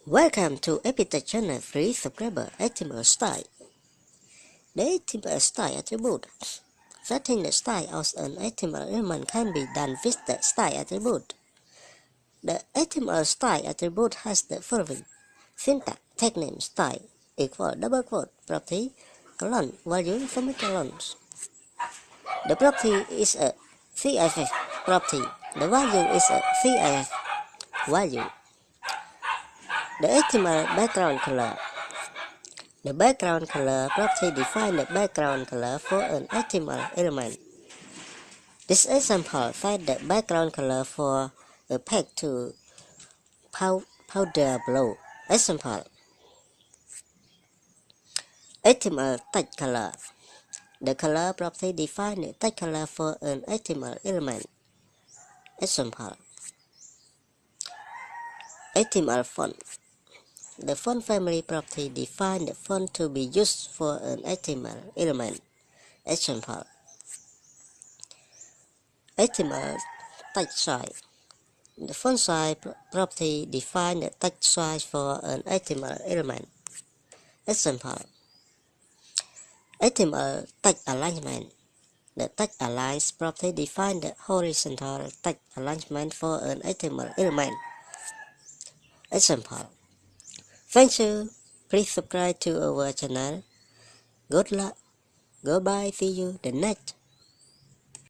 Welcome to Epitech Channel Free Subscriber HTML Style. The HTML style attribute. Setting the style of an HTML element can be done with the style attribute. The HTML style attribute has the following: syntax, tag name, style, equal, double quote, property, colon, value, semicolons. The property is a CSS property. The value is a CSS value. The HTML background color. The background color property defines the background color for an HTML element. This example sets the background color for a page to powder blue. Example: HTML text color. The color property defines the text color for an HTML element. Example: HTML font. The font family property defines the font to be used for an HTML element. Example: HTML text size. The font size property defines the text size for an HTML element. Example: HTML text alignment. The text aligns property defines the horizontal text alignment for an HTML element. Example. Thank you. Please subscribe to our channel. Good luck. Goodbye. See you the next